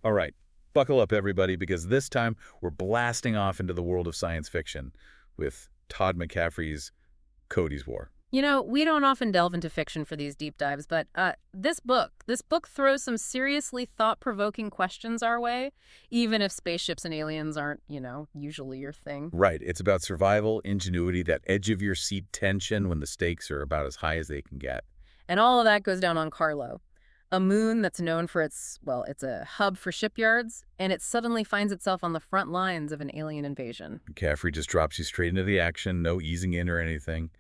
All right, buckle up, everybody, because this time we're blasting off into the world of science fiction with Todd McCaffrey's Cody's War. You know, we don't often delve into fiction for these deep dives, but this book throws some seriously thought-provoking questions our way, even if spaceships and aliens aren't, usually your thing. Right, it's about survival, ingenuity, that edge-of-your-seat tension when the stakes are about as high as they can get. And all of that goes down on Carlo, a moon that's known for it's a hub for shipyards, and it suddenly finds itself on the front lines of an alien invasion. McCaffrey just drops you straight into the action, no easing in or anything.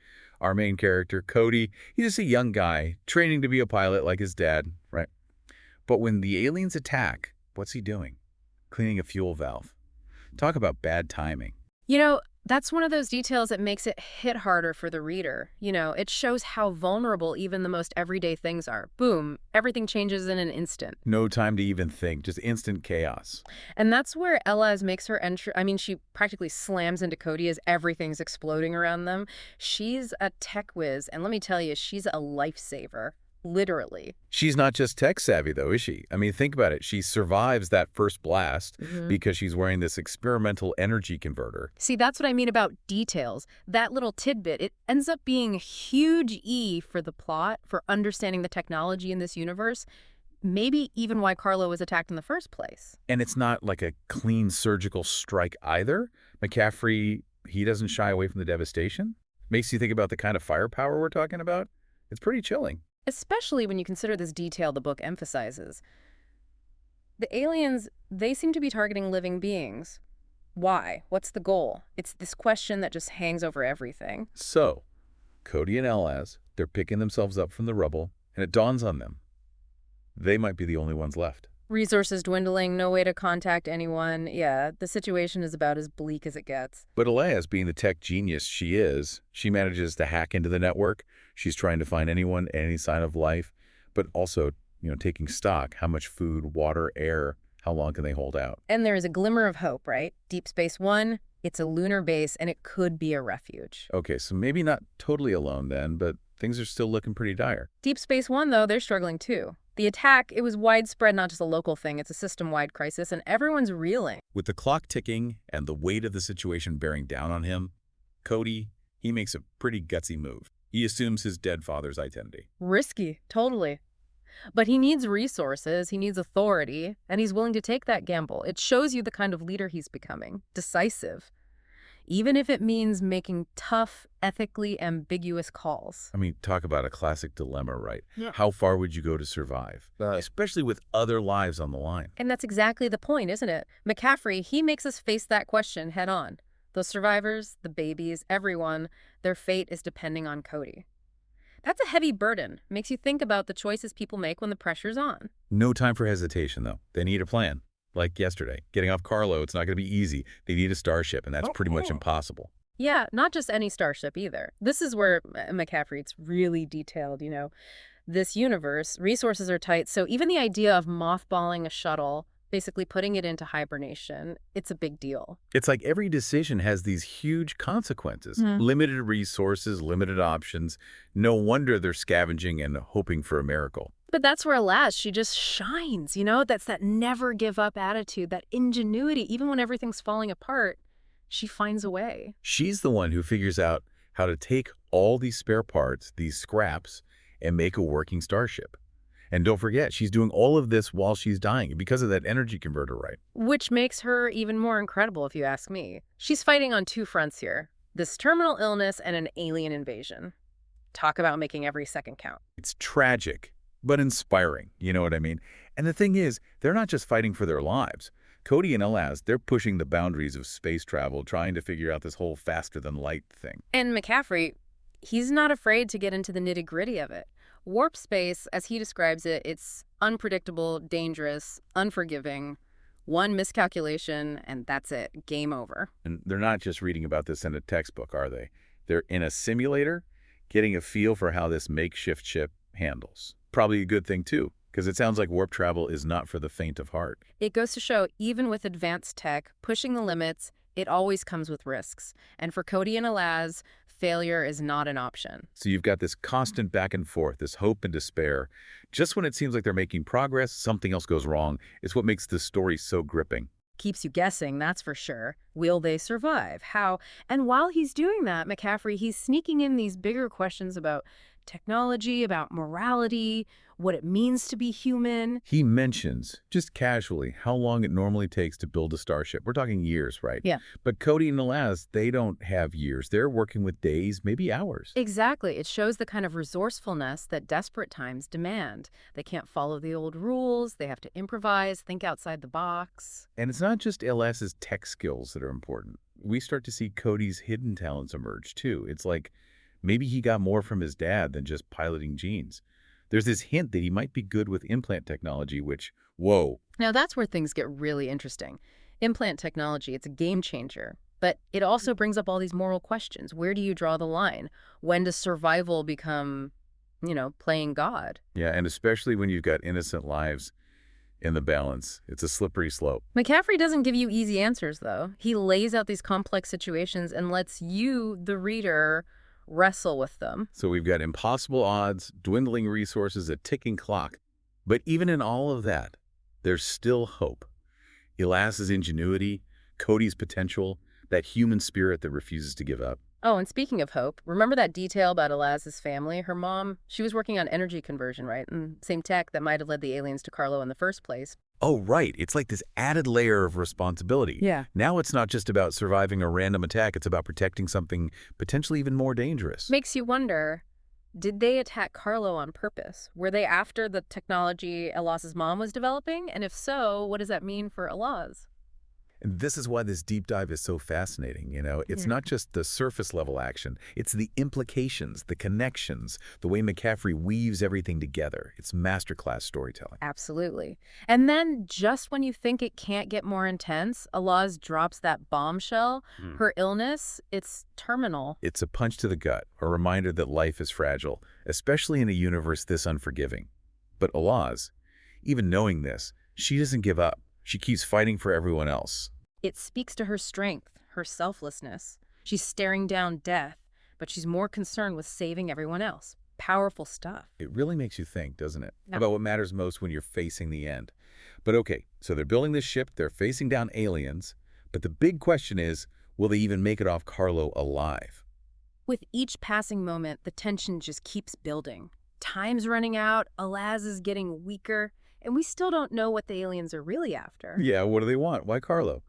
Our main character, Cody, he's just a young guy, training to be a pilot like his dad, right? But when the aliens attack, what's he doing? Cleaning a fuel valve. Talk about bad timing. You know, that's one of those details that makes it hit harder for the reader. It shows how vulnerable even the most everyday things are. Boom, everything changes in an instant. No time to even think, just instant chaos. And that's where Elaz makes her entry. I mean, she practically slams into Cody as everything's exploding around them. She's a tech whiz, and let me tell you, she's a lifesaver. Literally. She's not just tech savvy, though, is she? I mean, think about it. She survives that first blast because she's wearing this experimental energy converter. See, that's what I mean about details. That little tidbit, it ends up being a huge E for the plot, for understanding the technology in this universe, maybe even why Carlo was attacked in the first place. And it's not like a clean surgical strike either. McCaffrey, he doesn't shy away from the devastation. Makes you think about the kind of firepower we're talking about. It's pretty chilling. Especially when you consider this detail the book emphasizes. The aliens, they seem to be targeting living beings. Why? What's the goal? It's this question that just hangs over everything. So, Cody and Elaz, they're picking themselves up from the rubble, and it dawns on them. They might be the only ones left. Resources dwindling, no way to contact anyone. Yeah, the situation is about as bleak as it gets. But Elaz, being the tech genius she is, she manages to hack into the network. She's trying to find anyone, any sign of life, but also, taking stock, how much food, water, air, how long can they hold out? And there is a glimmer of hope, right? Deep Space One, it's a lunar base, and it could be a refuge. Okay, so maybe not totally alone then, but things are still looking pretty dire. Deep Space One, though, they're struggling too. The attack, it was widespread, not just a local thing. It's a system-wide crisis, and everyone's reeling. With the clock ticking and the weight of the situation bearing down on him, Cody, he makes a pretty gutsy move. He assumes his dead father's identity. Risky, totally. But he needs resources, he needs authority, and he's willing to take that gamble. It shows you the kind of leader he's becoming. Decisive. Even if it means making tough, ethically ambiguous calls. I mean, talk about a classic dilemma, right? Yeah. How far would you go to survive? Especially with other lives on the line. And that's exactly the point, isn't it? McCaffrey, he makes us face that question head on. Those survivors, the babies, everyone, their fate is depending on Cody. That's a heavy burden. Makes you think about the choices people make when the pressure's on. No time for hesitation, though. They need a plan. Like yesterday, getting off Carlo, it's not going to be easy. They need a starship, and that's pretty much impossible. Yeah, not just any starship either. This is where McCaffrey, it's really detailed, This universe, resources are tight, so even the idea of mothballing a shuttle, basically putting it into hibernation, it's a big deal. It's like every decision has these huge consequences. Limited resources, limited options. No wonder they're scavenging and hoping for a miracle. But that's where Elaz, she just shines, That's that never give up attitude, that ingenuity. Even when everything's falling apart, she finds a way. She's the one who figures out how to take all these spare parts, these scraps, and make a working starship. And don't forget, she's doing all of this while she's dying because of that energy converter, right? Which makes her even more incredible, if you ask me. She's fighting on two fronts here. This terminal illness and an alien invasion. Talk about making every second count. It's tragic, but inspiring, you know what I mean? And the thing is, they're not just fighting for their lives. Cody and Elaz, they're pushing the boundaries of space travel, trying to figure out this whole faster-than-light thing. And McCaffrey, he's not afraid to get into the nitty-gritty of it. Warp space, as he describes it, it's unpredictable, dangerous, unforgiving. One miscalculation, and that's it. Game over. And they're not just reading about this in a textbook, are they? They're in a simulator, getting a feel for how this makeshift ship handles. Probably a good thing, too, because it sounds like warp travel is not for the faint of heart. It goes to show, even with advanced tech, pushing the limits, It always comes with risks. And for Cody and Elaz, failure is not an option. So you've got this constant back and forth, this hope and despair. Just when it seems like they're making progress, something else goes wrong. It's what makes this story so gripping. Keeps you guessing, that's for sure. Will they survive? How? And while he's doing that, McCaffrey, he's sneaking in these bigger questions about technology, about morality, what it means to be human. He mentions, just casually, how long it normally takes to build a starship. We're talking years, right? Yeah. But Cody and Elaz, they don't have years. They're working with days, maybe hours. Exactly. It shows the kind of resourcefulness that desperate times demand. They can't follow the old rules. They have to improvise, think outside the box. And it's not just Elaz's tech skills that are important. We start to see Cody's hidden talents emerge, too. It's like maybe he got more from his dad than just piloting genes. There's this hint that he might be good with implant technology, which, whoa. Now that's where things get really interesting. Implant technology, it's a game changer. But it also brings up all these moral questions. Where do you draw the line? When does survival become, playing God? Yeah, and especially when you've got innocent lives in the balance. It's a slippery slope. McCaffrey doesn't give you easy answers, though. He lays out these complex situations and lets you, the reader, wrestle with them. So we've got impossible odds, dwindling resources, a ticking clock. But even in all of that, there's still hope. Elaz's ingenuity, Cody's potential, that human spirit that refuses to give up. Oh, and speaking of hope, remember that detail about Elaz's family? Her mom, she was working on energy conversion, right? And same tech that might have led the aliens to Carlo in the first place. Oh, right. It's like this added layer of responsibility. Yeah. Now it's not just about surviving a random attack. It's about protecting something potentially even more dangerous. Makes you wonder, did they attack Carlo on purpose? Were they after the technology Elaz's mom was developing? And if so, what does that mean for Elaz? And this is why this deep dive is so fascinating. It's not just the surface level action. It's the implications, the connections, the way McCaffrey weaves everything together. It's masterclass storytelling. Absolutely. And then just when you think it can't get more intense, Elaz drops that bombshell. Her illness, it's terminal. It's a punch to the gut, a reminder that life is fragile, especially in a universe this unforgiving. But Elaz, even knowing this, she doesn't give up. She keeps fighting for everyone else. It speaks to her strength, her selflessness. She's staring down death, but she's more concerned with saving everyone else. Powerful stuff. It really makes you think, doesn't it? Yeah. About what matters most when you're facing the end. But okay, so they're building this ship, they're facing down aliens, but the big question is, will they even make it off Carlo alive? With each passing moment, the tension just keeps building. Time's running out, Elaz is getting weaker, and we still don't know what the aliens are really after. Yeah, what do they want? Why Carlo?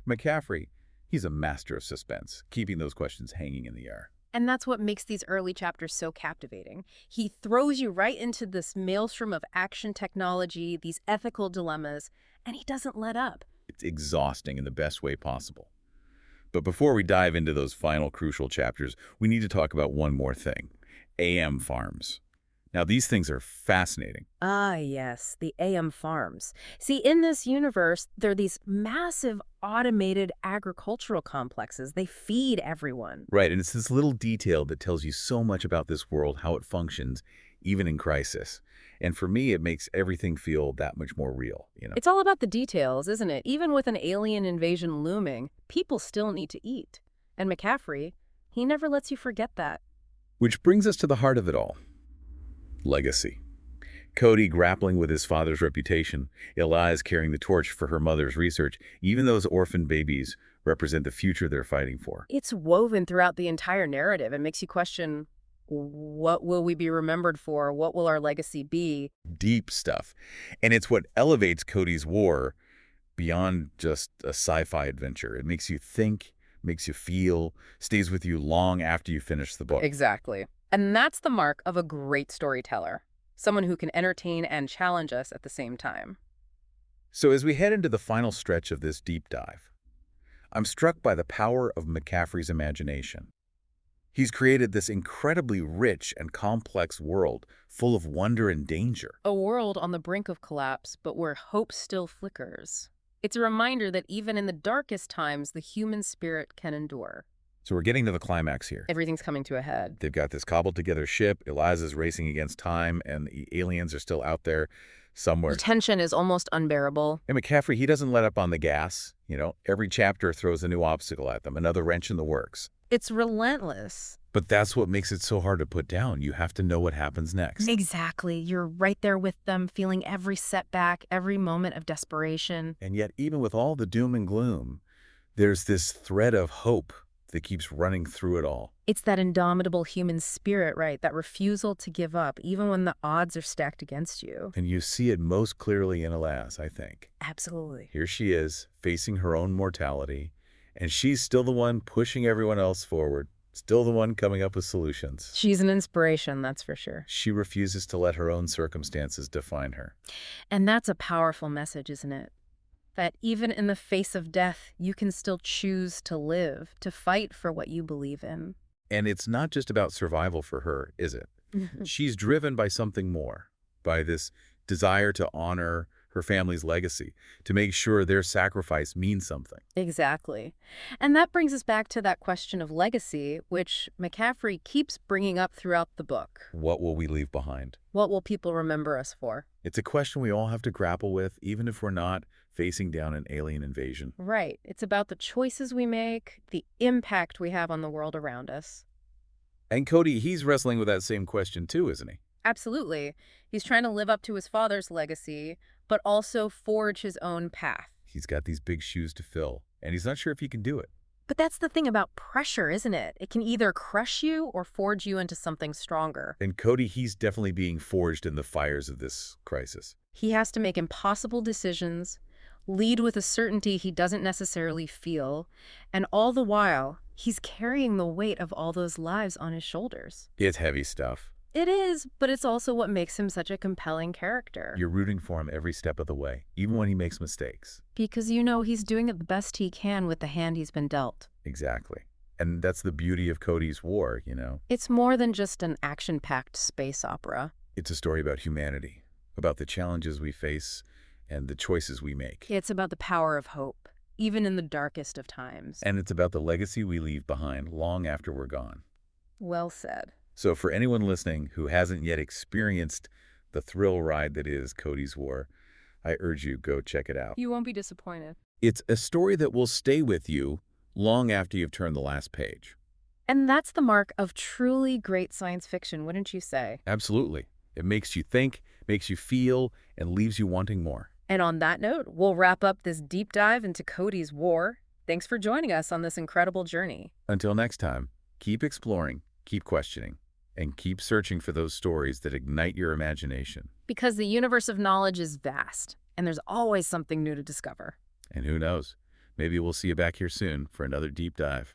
McCaffrey, he's a master of suspense, keeping those questions hanging in the air. And that's what makes these early chapters so captivating. He throws you right into this maelstrom of action technology, these ethical dilemmas, and he doesn't let up. It's exhausting in the best way possible. But before we dive into those final crucial chapters, we need to talk about one more thing. AM farms. Now, these things are fascinating. Ah, yes, the AM farms. See, in this universe, there are these massive automated agricultural complexes. They feed everyone. Right, and it's this little detail that tells you so much about this world, how it functions, even in crisis. And for me, it makes everything feel that much more real. It's all about the details, isn't it? Even with an alien invasion looming, people still need to eat. And McCaffrey, he never lets you forget that. Which brings us to the heart of it all. Legacy. Cody grappling with his father's reputation, Elaz carrying the torch for her mother's research. Even those orphan babies represent the future they're fighting for. It's woven throughout the entire narrative and makes you question, what will we be remembered for? What will our legacy be? Deep stuff. And it's what elevates Cody's war beyond just a sci-fi adventure. It makes you think, makes you feel, stays with you long after you finish the book. Exactly. And that's the mark of a great storyteller, someone who can entertain and challenge us at the same time. So as we head into the final stretch of this deep dive, I'm struck by the power of McCaffrey's imagination. He's created this incredibly rich and complex world full of wonder and danger. A world on the brink of collapse, but where hope still flickers. It's a reminder that even in the darkest times, the human spirit can endure. So we're getting to the climax here. Everything's coming to a head. They've got this cobbled together ship, Elaz is racing against time, and the aliens are still out there. The somewhere. tension is almost unbearable. And McCaffrey, he doesn't let up on the gas. Every chapter throws a new obstacle at them, another wrench in the works. It's relentless. But that's what makes it so hard to put down. You have to know what happens next. Exactly. You're right there with them, feeling every setback, every moment of desperation. And yet, even with all the doom and gloom, there's this thread of hope that keeps running through it all. It's that indomitable human spirit, right? That refusal to give up, even when the odds are stacked against you. And you see it most clearly in Alas, I think. Absolutely. Here she is, facing her own mortality, and she's still the one pushing everyone else forward, still the one coming up with solutions. She's an inspiration, that's for sure. She refuses to let her own circumstances define her. And that's a powerful message, isn't it? That even in the face of death, you can still choose to live, to fight for what you believe in. And it's not just about survival for her, is it? She's driven by something more, by this desire to honor her family's legacy, to make sure their sacrifice means something. Exactly. And that brings us back to that question of legacy, which McCaffrey keeps bringing up throughout the book. What will we leave behind? What will people remember us for? It's a question we all have to grapple with, even if we're not facing down an alien invasion. Right. It's about the choices we make, the impact we have on the world around us. And Cody, he's wrestling with that same question too, isn't he? Absolutely. He's trying to live up to his father's legacy, but also forge his own path. He's got these big shoes to fill, and he's not sure if he can do it. But that's the thing about pressure, isn't it? It can either crush you or forge you into something stronger. And Cody, he's definitely being forged in the fires of this crisis. He has to make impossible decisions, lead with a certainty he doesn't necessarily feel, and all the while, he's carrying the weight of all those lives on his shoulders. It's heavy stuff. It is, but it's also what makes him such a compelling character. You're rooting for him every step of the way, even when he makes mistakes. Because you know he's doing it the best he can with the hand he's been dealt. Exactly. And that's the beauty of Cody's War, It's more than just an action-packed space opera. It's a story about humanity, about the challenges we face and the choices we make. It's about the power of hope, even in the darkest of times. And it's about the legacy we leave behind long after we're gone. Well said. So for anyone listening who hasn't yet experienced the thrill ride that is Cody's War, I urge you, go check it out. You won't be disappointed. It's a story that will stay with you long after you've turned the last page. And that's the mark of truly great science fiction, wouldn't you say? Absolutely. It makes you think, makes you feel, and leaves you wanting more. And on that note, we'll wrap up this deep dive into Cody's War. Thanks for joining us on this incredible journey. Until next time, keep exploring, keep questioning, and keep searching for those stories that ignite your imagination. Because the universe of knowledge is vast, and there's always something new to discover. And who knows, maybe we'll see you back here soon for another deep dive.